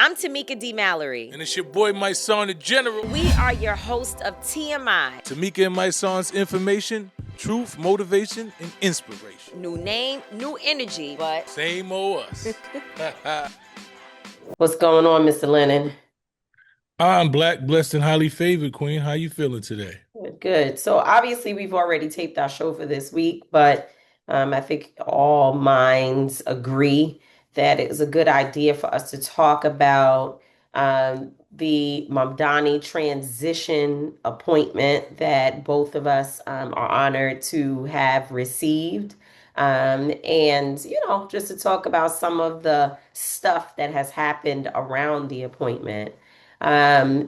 I'm Tamika D. Mallory. And it's your boy, Mysonne, the General. We are your host of TMI. Tamika and Mysonne's information, truth, motivation, and inspiration. New name, new energy, but same old us. What's going on, Mr. Lennon? I'm black, blessed, and highly favored, Queen. How you feeling today? Good. So obviously we've already taped our show for this week, but I think all minds agree that it is a good idea for us to talk about the Mamdani transition appointment that both of us are honored to have received. And, just to talk about some of the stuff that has happened around the appointment. This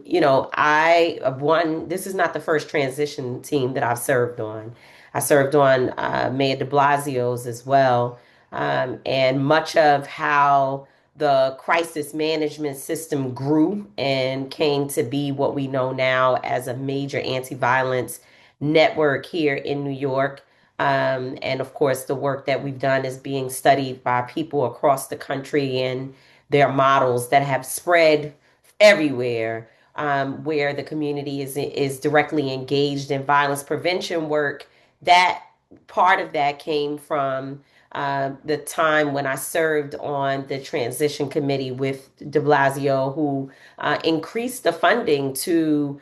is not the first transition team that I've served on. I served on Mayor de Blasio's as well. And much of how the crisis management system grew and came to be what we know now as a major anti-violence network here in New York. And of course, the work that we've done is being studied by people across the country, and their models that have spread everywhere, where the community is directly engaged in violence prevention work. That part of that came from the time when I served on the transition committee with de Blasio, who increased the funding to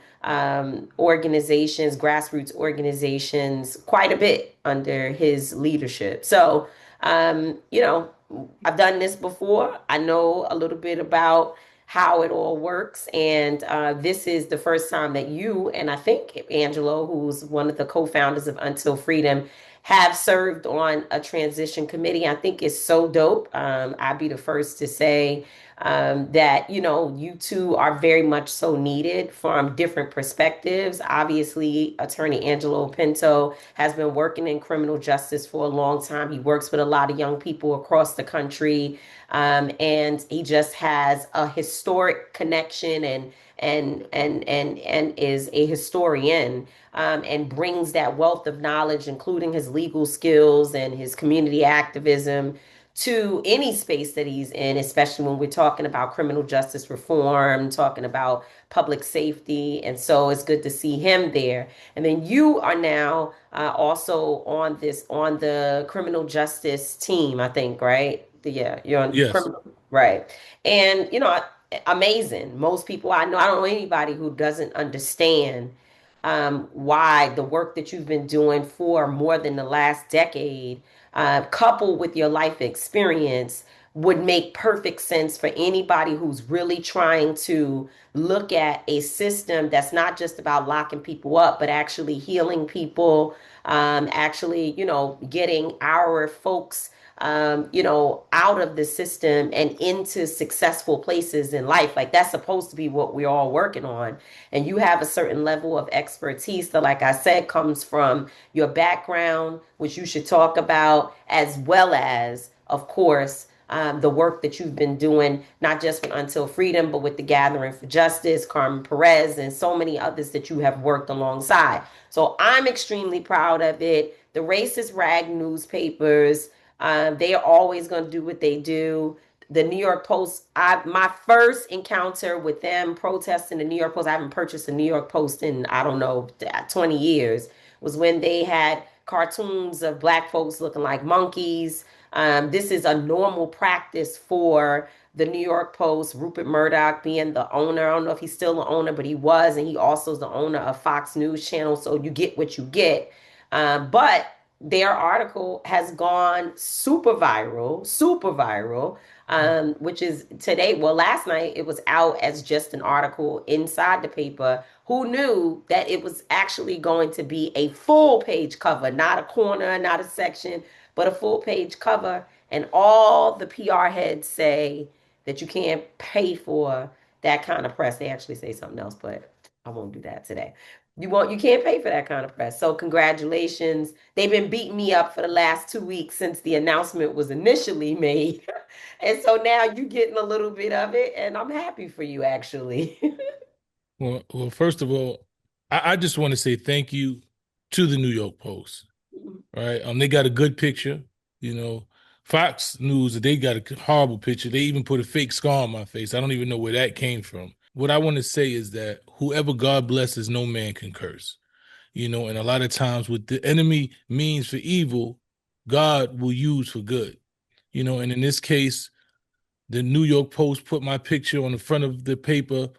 organizations, grassroots organizations, quite a bit under his leadership. So, I've done this before. I know a little bit about how it all works. And this is the first time that you, and I think Angelo, who's one of the co-founders of Until Freedom, have served on a transition committee. I think it's so dope. I'd be the first to say that, you two are very much so needed from different perspectives. Obviously, Attorney Angelo Pinto has been working in criminal justice for a long time. He works with a lot of young people across the country. And he just has a historic connection and is a historian, and brings that wealth of knowledge, including his legal skills and his community activism, to any space that he's in, especially when we're talking about criminal justice reform, talking about public safety. And so it's good to see him there. And then you are now also on the criminal justice team, I think, right? Yeah, you're on Yes. criminal, right? And amazing. Most people I know, I don't know anybody who doesn't understand why the work that you've been doing for more than the last decade, coupled with your life experience, would make perfect sense for anybody who's really trying to look at a system that's not just about locking people up, but actually healing people, actually, getting our folks out of the system and into successful places in life. Like, that's supposed to be what we're all working on. And you have a certain level of expertise that, like I said, comes from your background, which you should talk about, as well as, of course, the work that you've been doing, not just with Until Freedom, but with the Gathering for Justice, Carmen Perez, and so many others that you have worked alongside. So I'm extremely proud of it. The racist rag newspapers, they are always going to do what they do. The New York Post, my first encounter with them protesting the New York Post, I haven't purchased a New York Post in, I don't know, 20 years, was when they had cartoons of Black folks looking like monkeys. This is a normal practice for the New York Post. Rupert Murdoch being the owner. I don't know if he's still the owner, but he was, and he also is the owner of Fox News Channel. So you get what you get. But their article has gone super viral, which is today. Well, last night it was out as just an article inside the paper. Who knew that it was actually going to be a full page cover, not a corner, not a section, but a full page cover? And all the PR heads say that you can't pay for that kind of press. They actually say something else, but I won't do that today. You can't pay for that kind of press. So congratulations. They've been beating me up for the last 2 weeks since the announcement was initially made. And so now you're getting a little bit of it, and I'm happy for you, actually. Well, first of all, I just want to say thank you to the New York Post. Right? They got a good picture, Fox News, they got a horrible picture. They even put a fake scar on my face. I don't even know where that came from. What I want to say is that whoever God blesses, no man can curse. And a lot of times what the enemy means for evil, God will use for good. And in this case, the New York Post put my picture on the front of the paper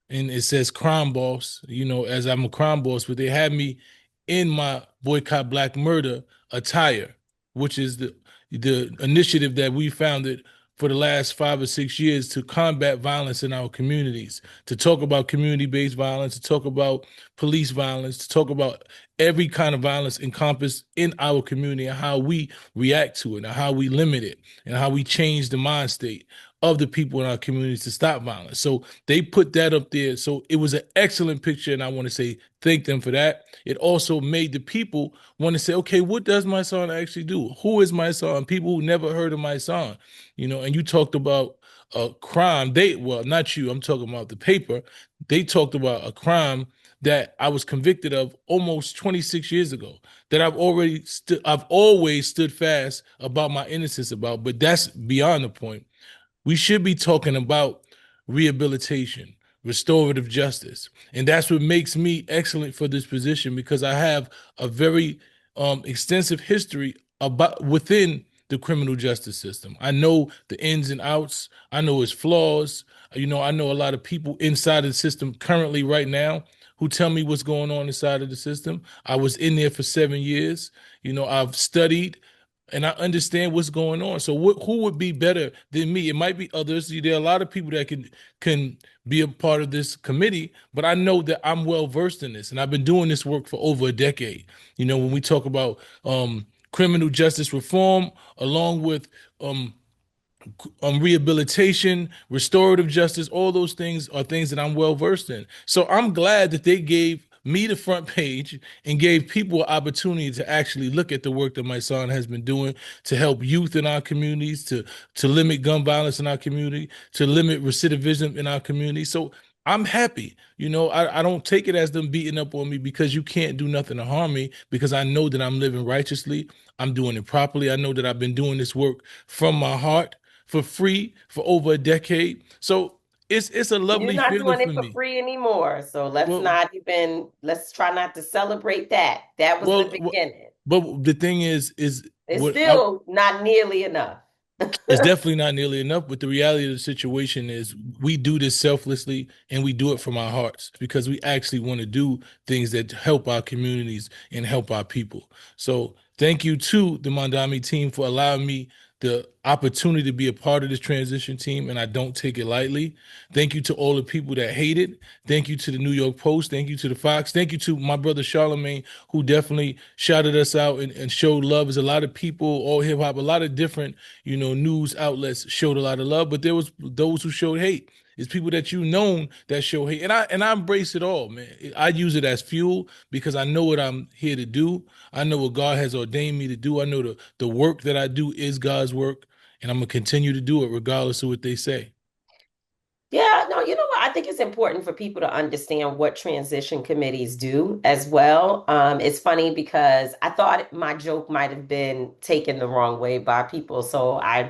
and it says crime boss, as I'm a crime boss, but they had me in my boycott black murder attire, which is the initiative that we founded for the last 5 or 6 years to combat violence in our communities, to talk about community-based violence, to talk about police violence, to talk about every kind of violence encompassed in our community and how we react to it and how we limit it and how we change the mind state of the people in our communities to stop violence. So they put that up there. So it was an excellent picture, and I want to say thank them for that. It also made the people want to say, okay, what does my son actually do? Who is my son? People who never heard of my son, and you talked about a crime. Well, not you, I'm talking about the paper. They talked about a crime that I was convicted of almost 26 years ago that I've always stood fast about my innocence about, but that's beyond the point. We should be talking about rehabilitation, restorative justice. And that's what makes me excellent for this position because I have a very extensive history about within the criminal justice system. I know the ins and outs, I know its flaws. I know a lot of people inside of the system currently right now who tell me what's going on inside of the system. I was in there for 7 years. I've studied and I understand what's going on. So who would be better than me? It might be others. There are a lot of people that can be a part of this committee, but I know that I'm well versed in this, and I've been doing this work for over a decade. When we talk about criminal justice reform, along with rehabilitation, restorative justice, all those things are things that I'm well versed in. So I'm glad that they gave me the front page and gave people an opportunity to actually look at the work that my son has been doing to help youth in our communities, to limit gun violence in our community, to limit recidivism in our community. So I'm happy. I don't take it as them beating up on me because you can't do nothing to harm me because I know that I'm living righteously. I'm doing it properly. I know that I've been doing this work from my heart for free for over a decade. So it's a You're lovely not feeling doing for it for me. free anymore. So Well, let's try not to celebrate that. That was the well, beginning. but the thing is It's what I still not nearly enough. it's definitely not nearly enough, but the reality of the situation is we do this selflessly and we do it from our hearts because we actually want to do things that help our communities and help our people. So thank you to the Mondami team for allowing me the opportunity to be a part of this transition team, and I don't take it lightly. Thank you to all the people that hate it. Thank you to the New York Post. Thank you to the Fox. Thank you to my brother Charlemagne, who definitely shouted us out and showed love. There's a lot of people, all hip hop, a lot of different news outlets showed a lot of love, but there was those who showed hate. It's people that you known that show hate, and I embrace it all, man. I use it as fuel because I know what I'm here to do. I know what God has ordained me to do. I know the work that I do is God's work, and I'm gonna continue to do it regardless of what they say. Yeah, no, you know what? I think it's important for people to understand what transition committees do as well. It's funny because I thought my joke might have been taken the wrong way by people, so I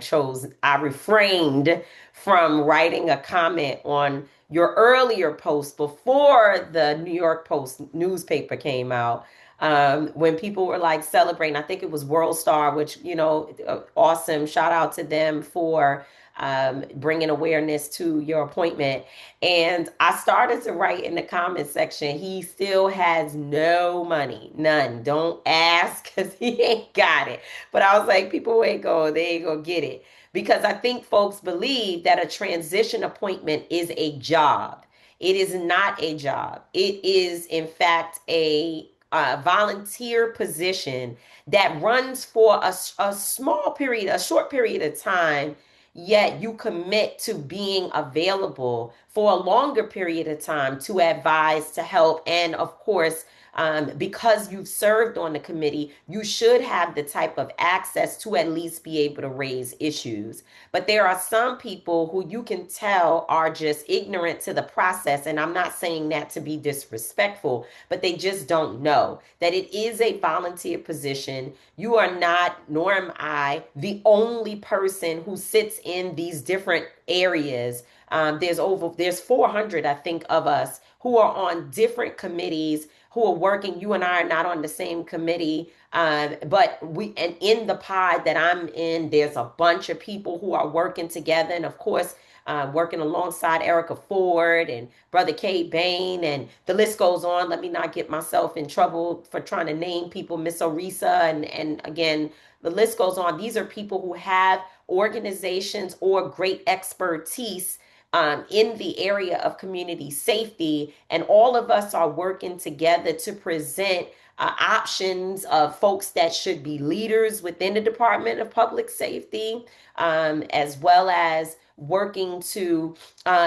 refrained from writing a comment on your earlier post before the New York Post newspaper came out. When people were like celebrating, I think it was World Star, which, awesome. Shout out to them for bringing awareness to your appointment. And I started to write in the comment section, he still has no money, none. Don't ask because he ain't got it. But I was like, people they ain't gonna get it. Because I think folks believe that a transition appointment is a job. It is not a job. It is, in fact, a volunteer position that runs for a small period, a short period of time, yet you commit to being available for a longer period of time to advise, to help, and of course, because you've served on the committee, you should have the type of access to at least be able to raise issues. But there are some people who you can tell are just ignorant to the process. And I'm not saying that to be disrespectful, but they just don't know that it is a volunteer position. You are not, nor am I, the only person who sits in these different areas. There's 400, I think, of us who are on different committees who are working. You and I are not on the same committee, but and in the pod that I'm in, there's a bunch of people who are working together, and of course, working alongside Erica Ford and Brother Kay Bain, and the list goes on. Let me not get myself in trouble for trying to name people, Miss Orisa, and again, the list goes on. These are people who have organizations or great expertise in the area of community safety, and all of us are working together to present options of folks that should be leaders within the Department of Public Safety, as well as working to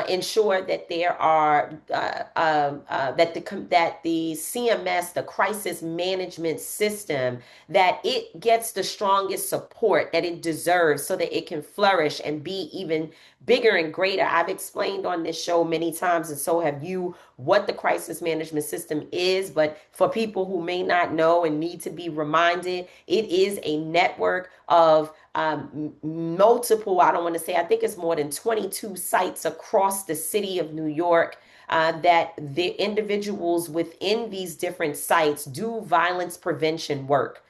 ensure that there are that the CMS, the crisis management system, that it gets the strongest support that it deserves so that it can flourish and be even bigger and greater. I've explained on this show many times, and so have you, what the crisis management system is. But for people who may not know and need to be reminded, it is a network of multiple, I don't want to say, I think it's more than 22 sites across the city of New York, that the individuals within these different sites do violence prevention work.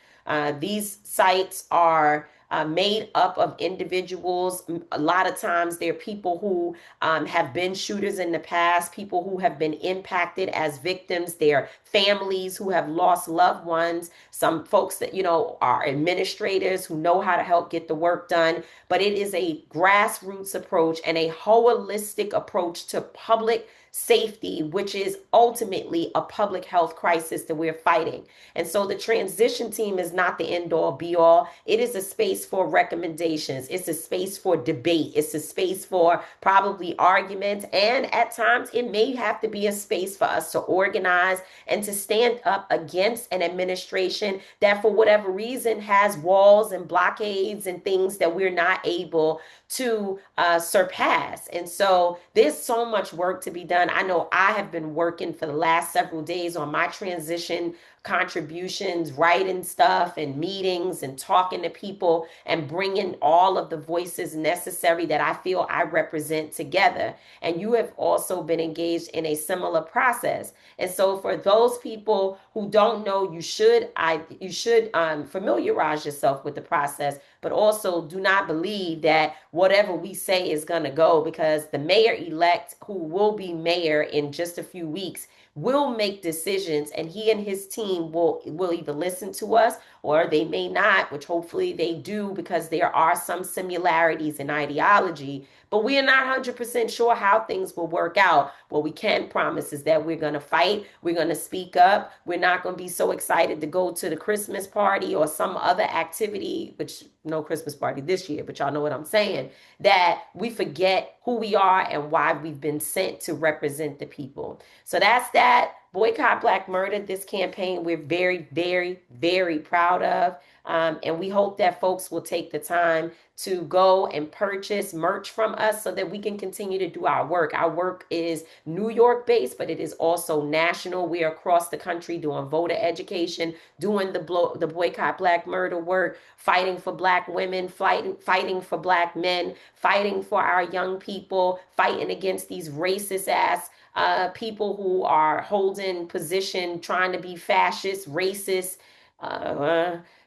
These sites are made up of individuals. A lot of times they're people who have been shooters in the past, people who have been impacted as victims, their families who have lost loved ones, some folks that, are administrators who know how to help get the work done. But it is a grassroots approach and a holistic approach to public safety, which is ultimately a public health crisis that we're fighting. And so the transition team is not the end all be all. It is a space for recommendations. It's a space for debate. It's a space for probably arguments. And at times it may have to be a space for us to organize and to stand up against an administration that for whatever reason has walls and blockades and things that we're not able to surpass. And so there's so much work to be done. I know I have been working for the last several days on my transition contributions, writing stuff and meetings and talking to people and bringing all of the voices necessary that I feel I represent together. And you have also been engaged in a similar process. And so for those people who don't know, you should familiarize yourself with the process, but also do not believe that whatever we say is going to go, because the mayor-elect, who will be mayor in just a few weeks, will make decisions, and he and his team will either listen to us or they may not, which hopefully they do, because there are some similarities in ideology. But we are not 100% sure how things will work out. What we can promise is that we're going to fight. We're going to speak up. We're not going to be so excited to go to the Christmas party or some other activity, which no Christmas party this year, but y'all know what I'm saying, that we forget who we are and why we've been sent to represent the people. So that's that. Boycott Black Murder, this campaign we're very, very, very proud of. And we hope that folks will take the time to go and purchase merch from us so that we can continue to do our work. Our work is New York based, but it is also national. We are across the country doing voter education, doing the Boycott Black Murder work, fighting for Black women, fighting for Black men, fighting for our young people, fighting against these racist ass people who are holding position, trying to be fascist, racist,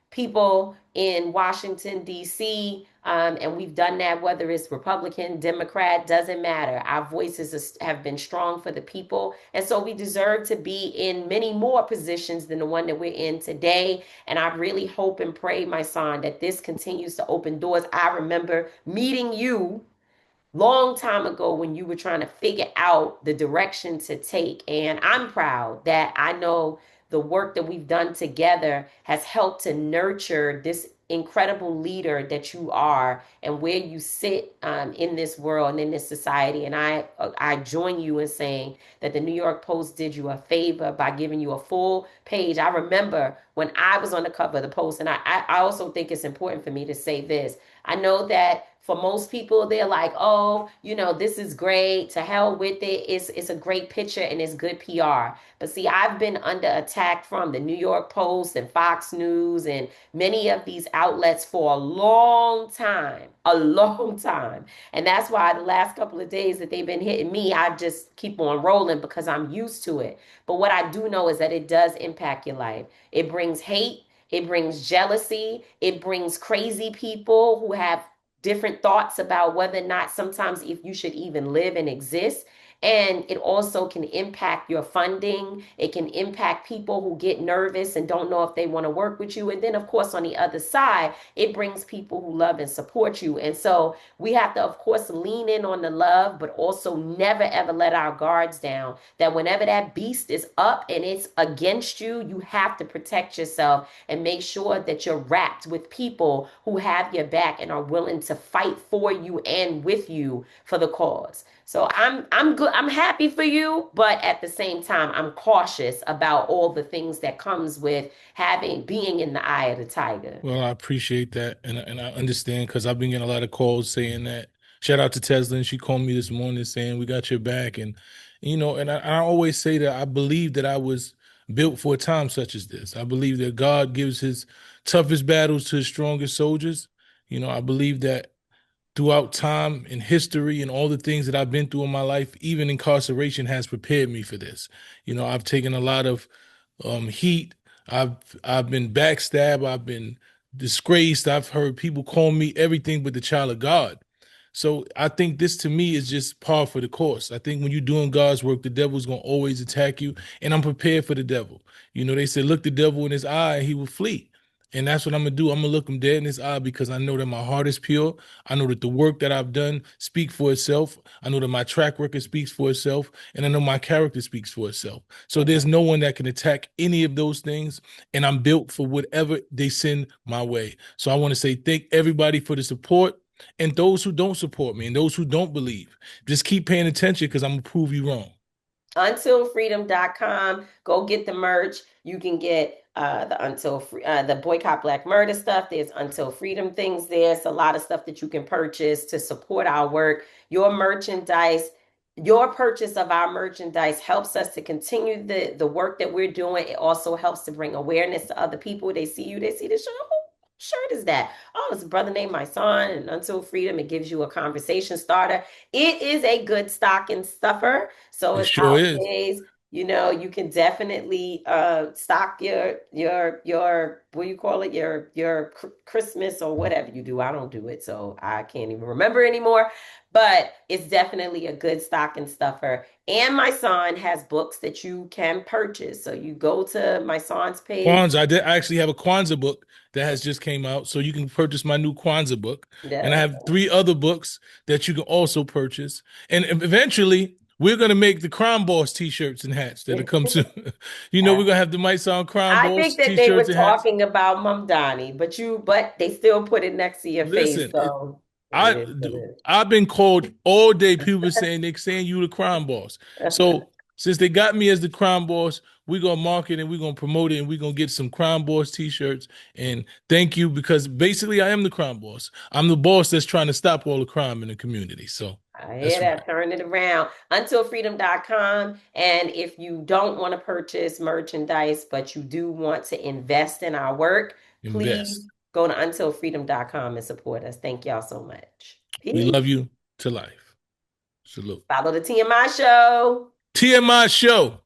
people in Washington, D.C., and we've done that, whether it's Republican, Democrat, doesn't matter. Our voices have been strong for the people, and so we deserve to be in many more positions than the one that we're in today. And I really hope and pray, Mysonne, that this continues to open doors. I remember meeting you long time ago when you were trying to figure out the direction to take. And I'm proud that I know the work that we've done together has helped to nurture this incredible leader that you are and where you sit in this world and in this society. And I join you in saying that the New York Post did you a favor by giving you a full page. I remember when I was on the cover of the Post, and I also think it's important for me to say this. I know that for most people, they're like, oh, this is great. To hell with it. It's a great picture and it's good PR. But see, I've been under attack from the New York Post and Fox News and many of these outlets for a long time, a long time. And that's why the last couple of days that they've been hitting me, I just keep on rolling because I'm used to it. But what I do know is that it does impact your life. It brings hate. It brings jealousy. It brings crazy people who have different thoughts about whether or not sometimes if you should even live and exist. And it also can impact your funding. It can impact people who get nervous and don't know if they want to work with you. And then, of course, on the other side, it brings people who love and support you. And so we have to, of course, lean in on the love, but also never, ever let our guards down. That whenever that beast is up and it's against you, you have to protect yourself and make sure that you're wrapped with people who have your back and are willing to fight for you and with you for the cause. So I'm good. I'm happy for you, but at the same time, I'm cautious about all the things that comes with being in the eye of the tiger. Well, I appreciate that, and I understand because I've been getting a lot of calls saying that. Shout out to Tesla, and she called me this morning saying we got your back, and I always say that I believe that I was built for a time such as this. I believe that God gives His toughest battles to His strongest soldiers. I believe that throughout time and history and all the things that I've been through in my life, even incarceration has prepared me for this. I've taken a lot of heat. I've I've been backstabbed. I've been disgraced. I've heard people call me everything but the child of God. So I think this to me is just par for the course. I think when you're doing God's work, the devil's gonna always attack you, and I'm prepared for the devil. They said look the devil in his eye, and he will flee. And that's what I'm gonna do. I'm gonna look him dead in his eye because I know that my heart is pure. I know that the work that I've done speaks for itself. I know that my track record speaks for itself, and I know my character speaks for itself. So there's no one that can attack any of those things, and I'm built for whatever they send my way. So I want to say thank everybody for the support, and those who don't support me and those who don't believe. Just keep paying attention because I'm gonna prove you wrong. Untilfreedom.com. Go get the merch. You can get the Boycott Black Murder stuff. There's Until Freedom things there. It's a lot of stuff that you can purchase to support our work. Your merchandise, your purchase of our merchandise helps us to continue the work that we're doing. It also helps to bring awareness to other people. They see you, they see the show. Shirt is that? Oh, it's a brother named Mysonne and Until Freedom. It gives you a conversation starter. It is a good stocking stuffer. So It it's sure is. holidays. You can definitely stock your what do you call it? Your Christmas or whatever you do. I don't do it, so I can't even remember anymore. But it's definitely a good stocking stuffer. And my son has books that you can purchase. So you go to my son's page. Kwanzaa. I actually have a Kwanzaa book that has just came out, so you can purchase my new Kwanzaa book. And I Yeah. have three other books that you can also purchase. And eventually, we're gonna make the Crime Boss T-shirts and hats that'll come soon. We're gonna have the Might Sound Crime I Boss think that they were T-shirts and hats. talking about Mamdani, but they still put it next to your face, Listen, so it I is what I've been called all day. People saying they're saying you the crime boss. it is. So since they got me as the crime boss, we're gonna market and we're gonna promote it and we're gonna get some crime boss t-shirts. And thank you because basically I am the crime boss. I'm the boss that's trying to stop all the crime in the community. So I hear that's right. that. Turn it around. Untilfreedom.com. And if you don't want to purchase merchandise, but you do want to invest in our work, please Invest. go to untilfreedom.com and support us. Thank y'all so much. We Peace. love you to life. Salute. Follow the TMI show. TMI show.